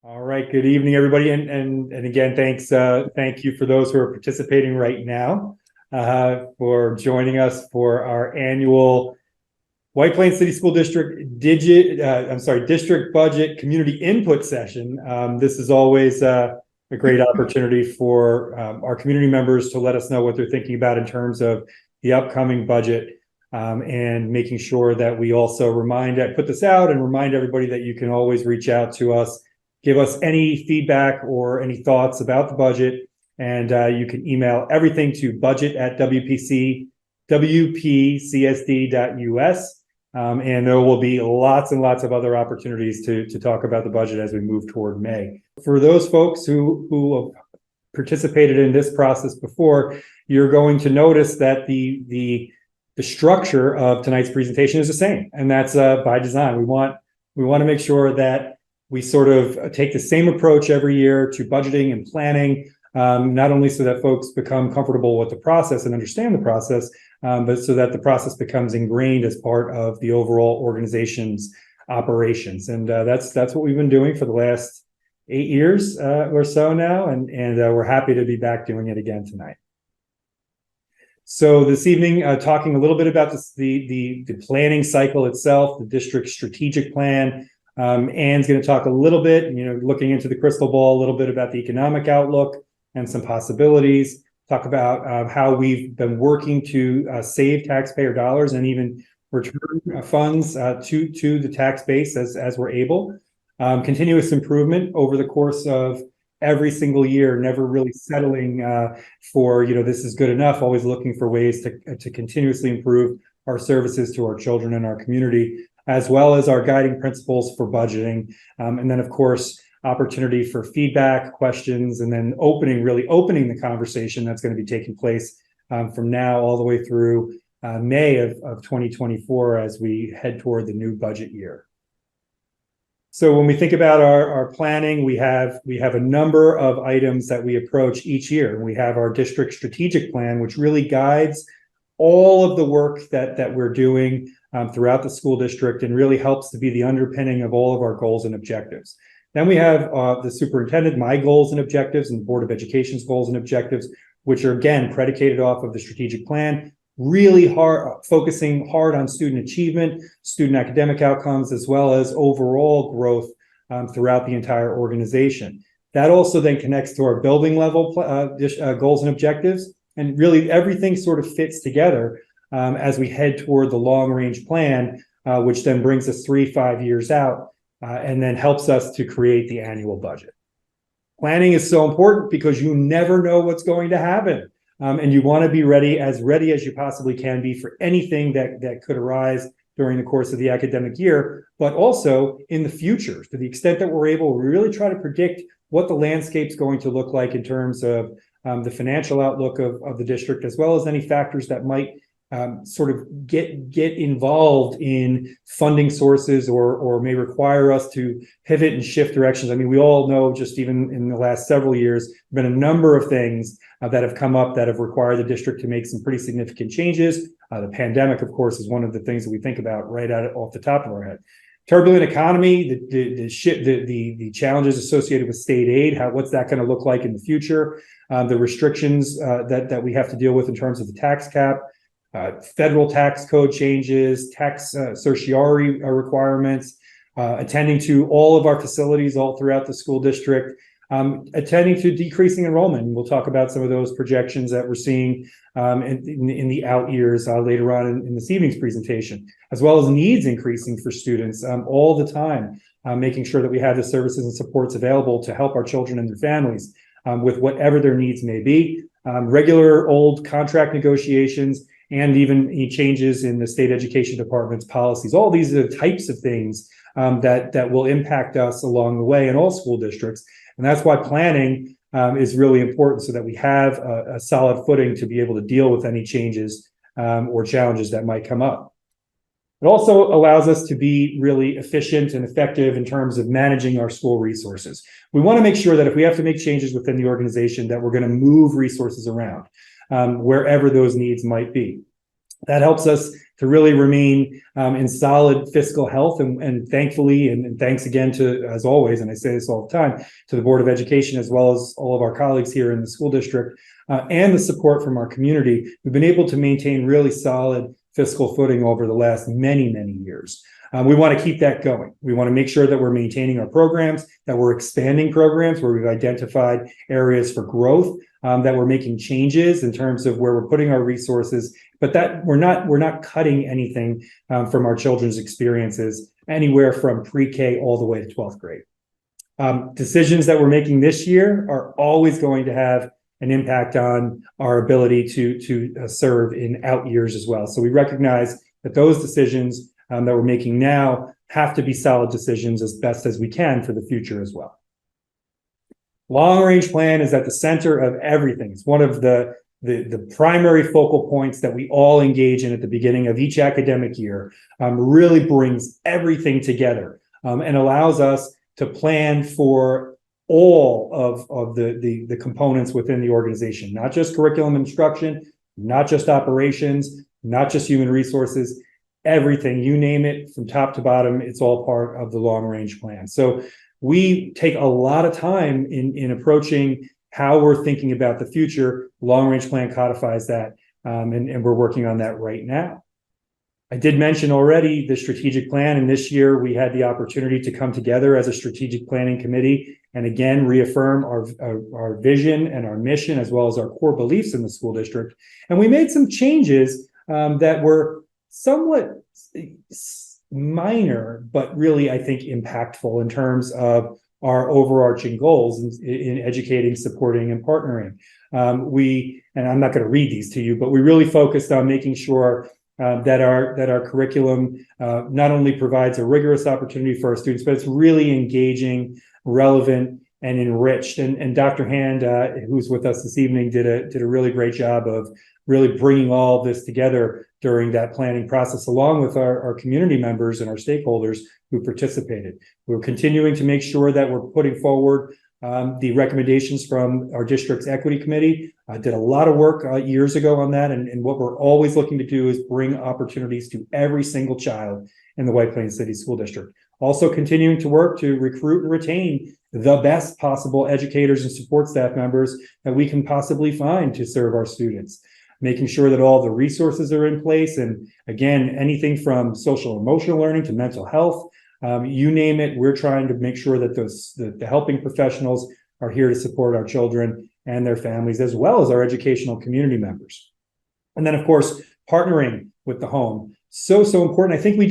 All right. Good evening, everybody, and again, thank you for those who are participating right now, for joining us for our annual White Plains City School District district budget community input session. This is always a great opportunity for our community members to let us know what they're thinking about in terms of the upcoming budget, and making sure that we also put this out and remind everybody that you can always reach out to us. Give us any feedback or any thoughts about the budget, and you can email everything to budget@WPCSD.us, and there will be lots and lots of other opportunities to talk about the budget as we move toward May. For those folks who have participated in this process before, you're going to notice that the structure of tonight's presentation is the same, and that's by design. We want to make sure that we sort of take the same approach every year to budgeting and planning, not only so that folks become comfortable with the process and understand the process, but so that the process becomes ingrained as part of the overall organization's operations. And that's what we've been doing for the last 8 years or so now, and we're happy to be back doing it again tonight. So this evening, talking a little bit about the planning cycle itself, the district strategic plan. Ann's going to talk a little bit, looking into the crystal ball, a little bit about the economic outlook and some possibilities. Talk about how we've been working to save taxpayer dollars and even return funds to the tax base as we're able. Continuous improvement over the course of every single year, never really settling for this is good enough. Always looking for ways to continuously improve our services to our children and our community, as well as our guiding principles for budgeting. And then, of course, opportunity for feedback, questions, and then really opening the conversation that's going to be taking place from now all the way through May of 2024 as we head toward the new budget year. So when we think about our planning, we have a number of items that we approach each year. We have our district strategic plan, which really guides all of the work that we're doing throughout the school district and really helps to be the underpinning of all of our goals and objectives. Then we have the superintendent, my goals and objectives, and the Board of Education's goals and objectives, which are, again, predicated off of the strategic plan, really focusing hard on student achievement, student academic outcomes, as well as overall growth throughout the entire organization. That also then connects to our building level goals and objectives, and really everything sort of fits together as we head toward the long-range plan, which then brings us 3-5 years out, and then helps us to create the annual budget. Planning is so important because you never know what's going to happen, and you want to be ready as you possibly can be for anything that could arise during the course of the academic year, but also in the future. To the extent that we're able, we really try to predict what the landscape's going to look like in terms of the financial outlook of the district, as well as any factors that might sort of get involved in funding sources or may require us to pivot and shift directions. I mean, we all know, just even in the last several years, there have been a number of things that have come up that have required the district to make some pretty significant changes. The pandemic, of course, is one of the things that we think about right off the top of our head. Turbulent economy, the challenges associated with state aid, what's that going to look like in the future? The restrictions that we have to deal with in terms of the tax cap, federal tax code changes, tax certiorari requirements, attending to all of our facilities all throughout the school district, attending to decreasing enrollment. We'll talk about some of those projections that we're seeing in the out years later on in this evening's presentation, as well as needs increasing for students all the time, making sure that we have the services and supports available to help our children and their families with whatever their needs may be, regular old contract negotiations, and even any changes in the state education department's policies. All these are the types of things that will impact us along the way in all school districts. And that's why planning is really important, so that we have a solid footing to be able to deal with any changes or challenges that might come up. It also allows us to be really efficient and effective in terms of managing our school resources. We want to make sure that if we have to make changes within the organization, that we're going to move resources around wherever those needs might be. That helps us to really remain in solid fiscal health. And thankfully, and thanks again to, as always, and I say this all the time, to the Board of Education, as well as all of our colleagues here in the school district, and the support from our community, we've been able to maintain really solid fiscal footing over the last many, many years. We want to keep that going. We want to make sure that we're maintaining our programs, that we're expanding programs where we've identified areas for growth, that we're making changes in terms of where we're putting our resources, but that we're not cutting anything from our children's experiences anywhere from pre-K all the way to 12th grade. Decisions that we're making this year are always going to have an impact on our ability to serve in out years as well. So we recognize that those decisions that we're making now have to be solid decisions as best as we can for the future as well. Long range plan is at the center of everything. It's one of the primary focal points that we all engage in at the beginning of each academic year. Really brings everything together and allows us to plan for all of the components within the organization, not just curriculum instruction, not just operations, not just human resources, everything, you name it, from top to bottom, it's all part of the long range plan. So we take a lot of time in approaching how we're thinking about the future. Long range plan codifies that, and we're working on that right now. I did mention already the strategic plan, and this year we had the opportunity to come together as a strategic planning committee and again reaffirm our vision and our mission, as well as our core beliefs in the school district. And we made some changes that were somewhat minor, but really, I think, impactful in terms of our overarching goals in educating, supporting, and partnering. And I'm not going to read these to you, but we really focused on making sure that our curriculum not only provides a rigorous opportunity for our students, but it's really engaging, relevant, and enriched. And Dr. Hand, who's with us this evening, did a really great job of really bringing all this together during that planning process, along with our community members and our stakeholders who participated. We're continuing to make sure that we're putting forward the recommendations from our district's equity committee. I did a lot of work years ago on that, and what we're always looking to do is bring opportunities to every single child in the White Plains City School District. Also continuing to work to recruit and retain the best possible educators and support staff members that we can possibly find to serve our students. Making sure that all the resources are in place. And again, anything from social emotional learning to mental health, you name it, we're trying to make sure that the helping professionals are here to support our children and their families, as well as our educational community members. And then, of course, partnering with the home. So important. I think we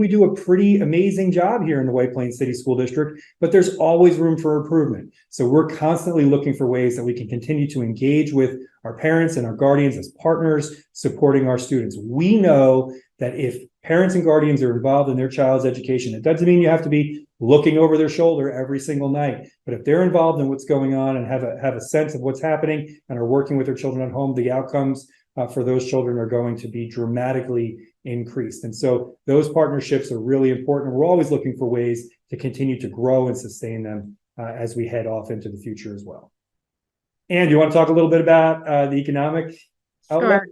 do a pretty amazing job here in the White Plains City School District, but there's always room for improvement. So we're constantly looking for ways that we can continue to engage with our parents and our guardians as partners, supporting our students. We know that if parents and guardians are involved in their child's education, it doesn't mean you have to be looking over their shoulder every single night, but if they're involved in what's going on and have a sense of what's happening and are working with their children at home, the outcomes for those children are going to be dramatically increased. And so those partnerships are really important. We're always looking for ways to continue to grow and sustain them as we head off into the future as well. And you want to talk a little bit about the economic outlook? Sure.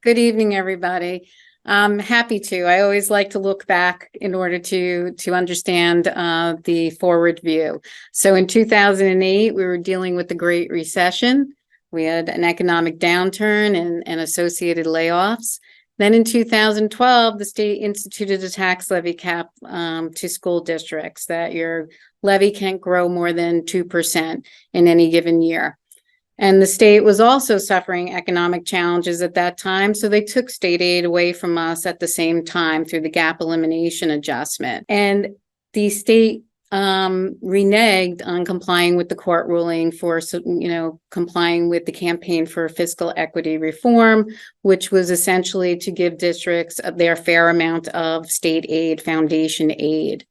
Good evening, everybody. I'm happy to. I always like to look back in order to understand the forward view. So in 2008, we were dealing with the Great Recession. We had an economic downturn and associated layoffs. Then in 2012, the state instituted a tax levy cap to school districts that your levy can't grow more than 2% in any given year. And the state was also suffering economic challenges at that time, so they took state aid away from us at the same time through the gap elimination adjustment. And the state reneged on complying with the court ruling for, complying with the campaign for fiscal equity reform, which was essentially to give districts their fair amount of state aid, foundation aid.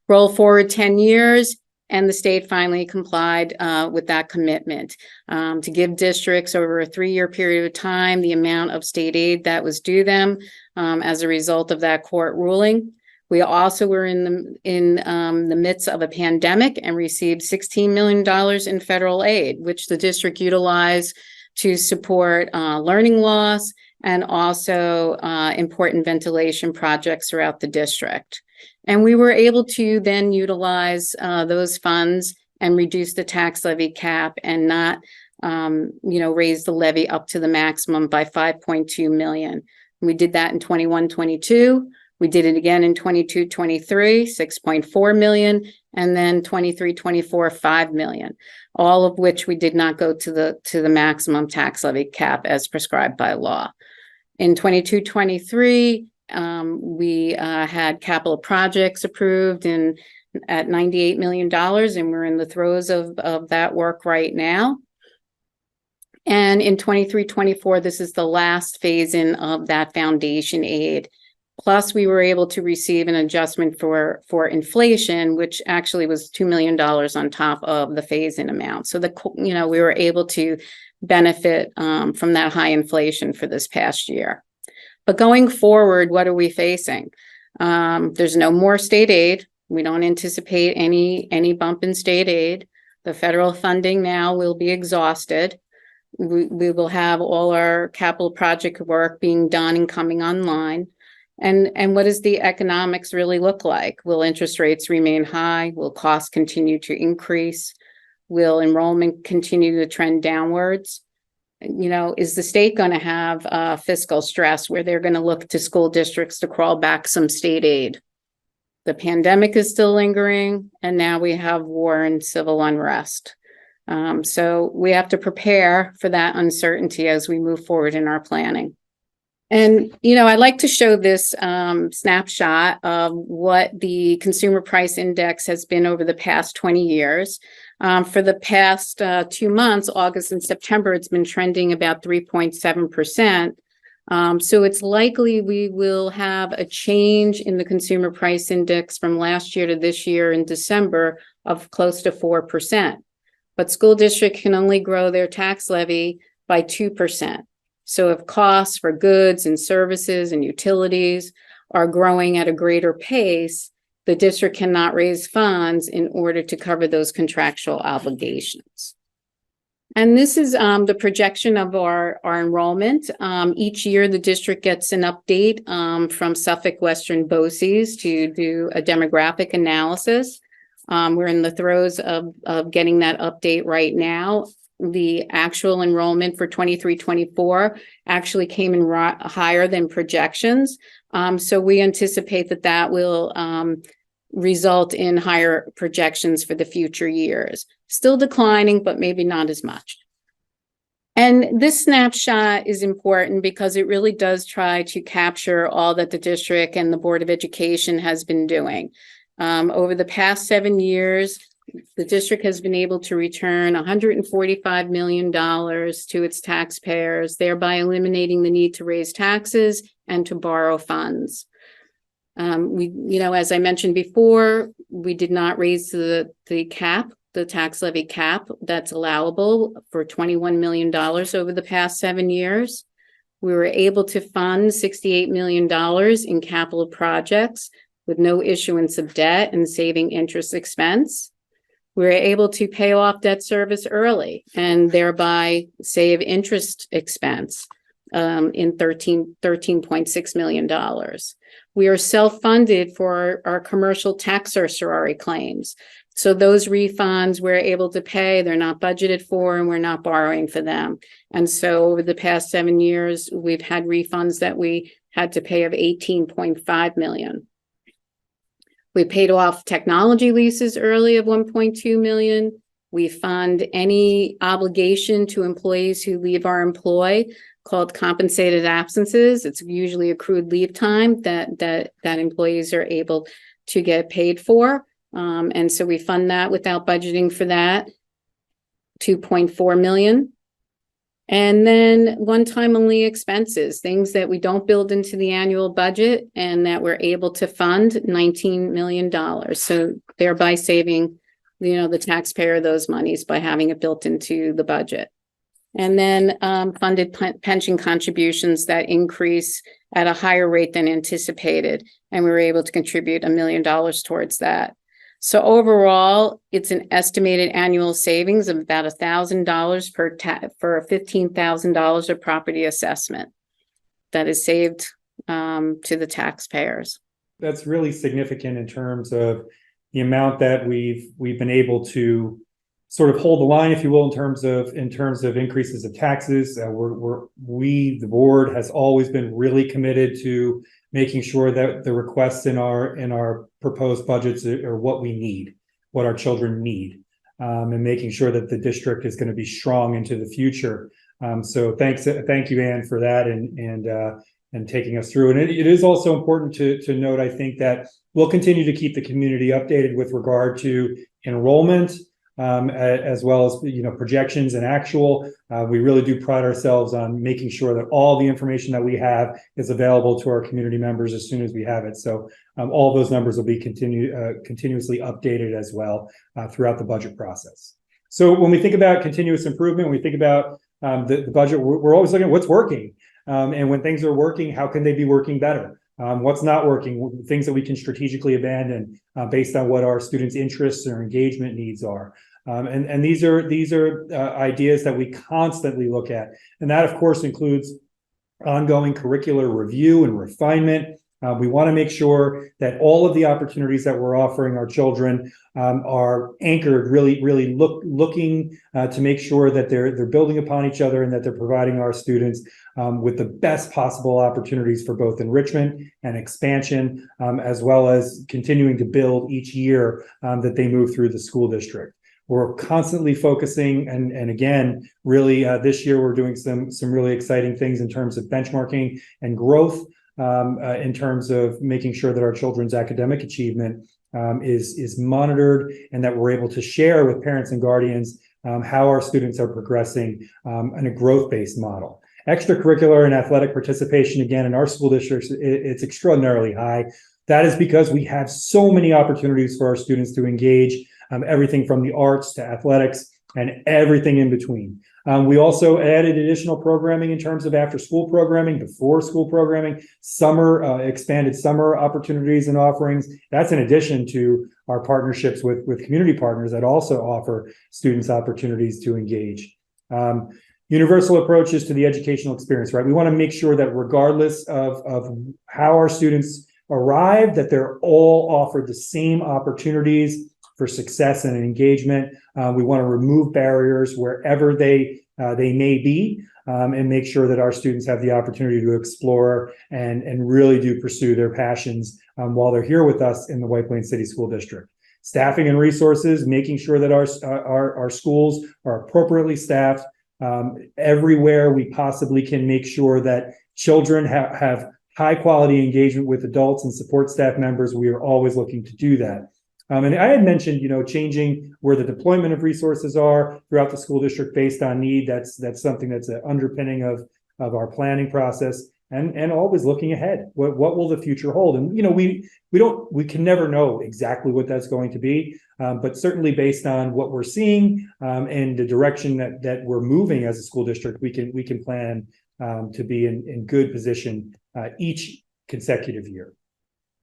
Roll forward 10 years, and the state finally complied with that commitment to give districts over a 3-year period of time the amount of state aid that was due them as a result of that court ruling. We also were in the midst of a pandemic and received $16 million in federal aid, which the district utilized to support learning loss and also important ventilation projects throughout the district. And we were able to then utilize those funds and reduce the tax levy cap and not, raise the levy up to the maximum by 5.2 million. We did that in 21-22. We did it again in 22-23, 6.4 million, and then 23-24, 5 million, all of which we did not go to the maximum tax levy cap as prescribed by law. In 22-23, we had capital projects approved at $98 million, and we're in the throes of that work right now. And in 23-24, this is the last phase in of that foundation aid. Plus, we were able to receive an adjustment for inflation, which actually was $2 million on top of the phase-in amount. So we were able to benefit from that high inflation for this past year. But going forward, what are we facing? There's no more state aid. We don't anticipate any bump in state aid. The federal funding now will be exhausted. We will have all our capital project work being done and coming online. And what does the economics really look like? Will interest rates remain high? Will costs continue to increase? Will enrollment continue to trend downwards? Is the state going to have fiscal stress where they're going to look to school districts to crawl back some state aid? The pandemic is still lingering, and now we have war and civil unrest. So we have to prepare for that uncertainty as we move forward in our planning. And, I'd like to show this snapshot of what the consumer price index has been over the past 20 years. For the past 2 months, August and September, it's been trending about 3.7%. So it's likely we will have a change in the consumer price index from last year to this year in December of close to 4%. But school districts can only grow their tax levy by 2%. So if costs for goods and services and utilities are growing at a greater pace, the district cannot raise funds in order to cover those contractual obligations. And this is the projection of our enrollment. Each year, the district gets an update from Suffolk Western BOCES to do a demographic analysis. We're in the throes of getting that update right now. The actual enrollment for 23-24 actually came in higher than projections. So we anticipate that will result in higher projections for the future years. Still declining, but maybe not as much. And this snapshot is important because it really does try to capture all that the district and the Board of Education has been doing. Over the past 7 years, the district has been able to return $145 million to its taxpayers, thereby eliminating the need to raise taxes and to borrow funds. As I mentioned before, we did not raise the cap, the tax levy cap that's allowable for $21 million over the past 7 years. We were able to fund $68 million in capital projects with no issuance of debt and saving interest expense. We were able to pay off debt service early and thereby save interest expense in $13.6 million. We are self-funded for our commercial tax certiorari claims. So those refunds we're able to pay, they're not budgeted for, and we're not borrowing for them. And so over the past 7 years, we've had refunds that we had to pay of $18.5 million. We paid off technology leases early of $1.2 million. We fund any obligation to employees who leave our employ called compensated absences. It's usually accrued leave time that employees are able to get paid for. And so we fund that without budgeting for that, $2.4 million. And then one-time only expenses, things that we don't build into the annual budget and that we're able to fund, $19 million. So thereby saving, the taxpayer those monies by having it built into the budget. And then funded pension contributions that increase at a higher rate than anticipated. And we were able to contribute $1 million towards that. So overall, it's an estimated annual savings of about $1,000 for $15,000 of property assessment. that is saved to the taxpayers. That's really significant in terms of the amount that we've been able to sort of hold the line, if you will, in terms of increases of taxes. The board has always been really committed to making sure that the requests in our proposed budgets are what we need, what our children need, and making sure that the district is going to be strong into the future. So thank you, Ann, for that and taking us through. And it is also important to note, I think, that we'll continue to keep the community updated with regard to enrollment, as well as projections and actual. We really do pride ourselves on making sure that all the information that we have is available to our community members as soon as we have it. So all those numbers will be continuously updated as well throughout the budget process. So when we think about continuous improvement, when we think about the budget, we're always looking at what's working. And when things are working, how can they be working better? What's not working, things that we can strategically abandon based on what our students' interests or engagement needs are. And these are ideas that we constantly look at. And that, of course, includes ongoing curricular review and refinement. We want to make sure that all of the opportunities that we're offering our children are anchored, really looking to make sure that they're building upon each other and that they're providing our students with the best possible opportunities for both enrichment and expansion, as well as continuing to build each year that they move through the school district. We're constantly focusing, and again, really this year we're doing some really exciting things in terms of benchmarking and growth. In terms of making sure that our children's academic achievement is monitored and that we're able to share with parents and guardians how our students are progressing in a growth-based model. Extracurricular and athletic participation, again, in our school districts, it's extraordinarily high. That is because we have so many opportunities for our students to engage, everything from the arts to athletics and everything in between. We also added additional programming in terms of after-school programming, before-school programming, expanded summer opportunities and offerings. That's in addition to our partnerships with community partners that also offer students opportunities to engage. Universal approaches to the educational experience, right? We want to make sure that regardless of how our students arrive, that they're all offered the same opportunities for success and engagement. We want to remove barriers wherever they may be, and make sure that our students have the opportunity to explore and really do pursue their passions while they're here with us in the White Plains City School District. Staffing and resources, making sure that our schools are appropriately staffed everywhere we possibly can, make sure that children have high quality engagement with adults and support staff members. We are always looking to do that. And I had mentioned, changing where the deployment of resources are throughout the school district based on need. That's something that's an underpinning of our planning process, and always looking ahead. What will the future hold? And we can never know exactly what that's going to be, but certainly based on what we're seeing and the direction that we're moving as a school district, we can plan to be in good position each consecutive year.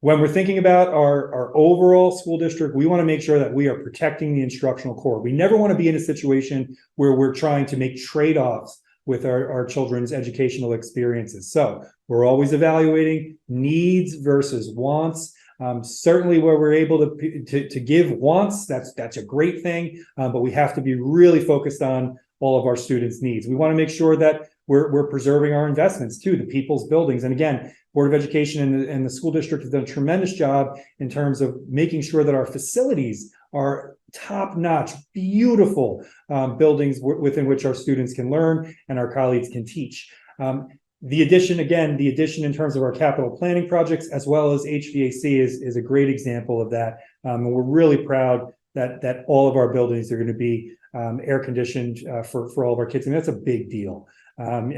When we're thinking about our overall school district, we want to make sure that we are protecting the instructional core. We never want to be in a situation where we're trying to make trade-offs with our children's educational experiences. So we're always evaluating needs versus wants. Certainly where we're able to give wants, that's a great thing, but we have to be really focused on all of our students' needs. We want to make sure that we're preserving our investments too, the people's buildings. And again, Board of Education and the school district have done a tremendous job in terms of making sure that our facilities are top-notch, beautiful buildings within which our students can learn and our colleagues can teach. The addition in terms of our capital planning projects, as well as HVAC, is a great example of that. And we're really proud that all of our buildings are going to be air conditioned for all of our kids. And that's a big deal. And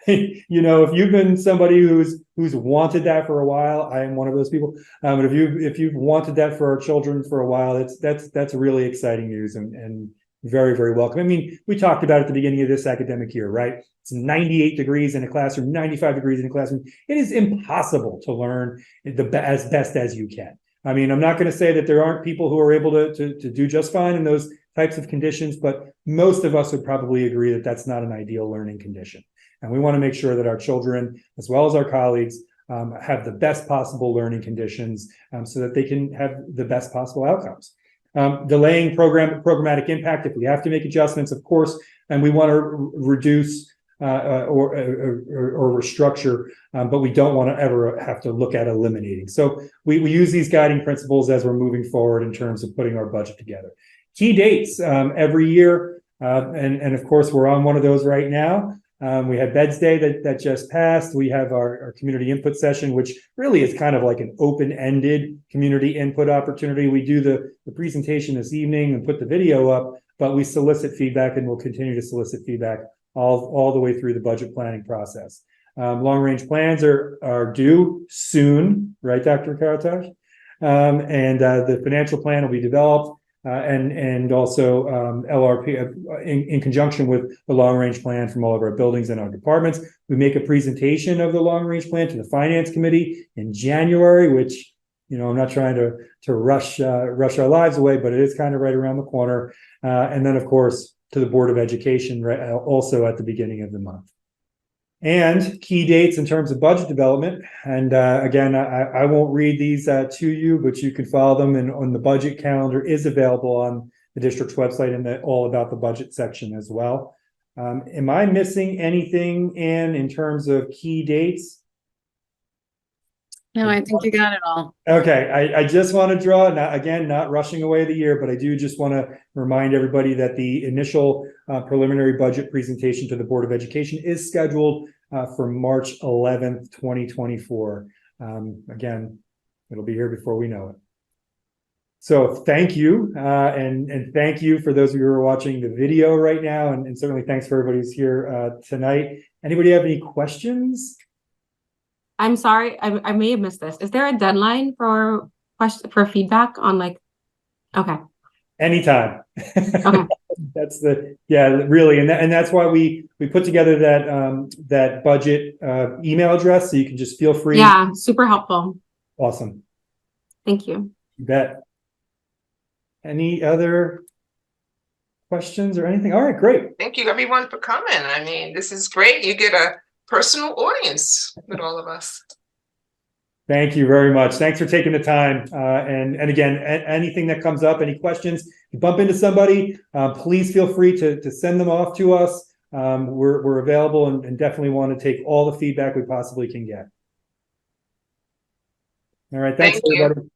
if you've been somebody who's wanted that for a while, I am one of those people. But if you've wanted that for our children for a while, that's really exciting news and very, very welcome. I mean, we talked about it at the beginning of this academic year, right? It's 98 degrees in a classroom, 95 degrees in a classroom. It is impossible to learn as best as you can. I mean, I'm not going to say that there aren't people who are able to do just fine in those types of conditions, but most of us would probably agree that that's not an ideal learning condition. And we want to make sure that our children, as well as our colleagues, have the best possible learning conditions so that they can have the best possible outcomes. Delaying programmatic impact if we have to make adjustments, of course, and we want to reduce or restructure, but we don't want to ever have to look at eliminating. So we use these guiding principles as we're moving forward in terms of putting our budget together. Key dates every year, and of course we're on one of those right now. We had Beds Day that just passed. We have our community input session, which really is kind of like an open-ended community input opportunity. We do the presentation this evening and put the video up, but we solicit feedback and we'll continue to solicit feedback all the way through the budget planning process. Long-range plans are due soon, right, Dr. Karataj? And the financial plan will be developed. And also LRP in conjunction with the long-range plan from all of our buildings and our departments. We make a presentation of the long-range plan to the Finance Committee in January, which, you know, I'm not trying to rush our lives away, but it is kind of right around the corner. And then, of course, to the Board of Education, right, also at the beginning of the month. And key dates in terms of budget development. And again, I won't read these to you, but you can follow them. And on the budget calendar is available on the district's website in the All About the Budget section as well. Am I missing anything, Anne, in terms of key dates? No, I think you got it all. Okay, I just want to draw, not rushing away the year, but I do just want to remind everybody that the initial preliminary budget presentation to the Board of Education is scheduled for March 11th, 2024. Again, it'll be here before we know it. So thank you, and thank you for those of you who are watching the video right now, and certainly thanks for everybody who's here tonight. Anybody have any questions? I'm sorry, I may have missed this. Is there a deadline for feedback on, like, okay. Anytime. Okay. That's really, and that's why we put together that budget email address, so you can just feel free. Yeah, super helpful. Awesome. Thank you. You bet. Any other questions or anything? All right, great. Thank you everyone for coming. I mean, this is great. You get a personal audience with all of us. Thank you very much. Thanks for taking the time. And again, anything that comes up, any questions, you bump into somebody, please feel free to send them off to us. We're available and definitely want to take all the feedback we possibly can get. All right. Thanks, Thank you. everybody.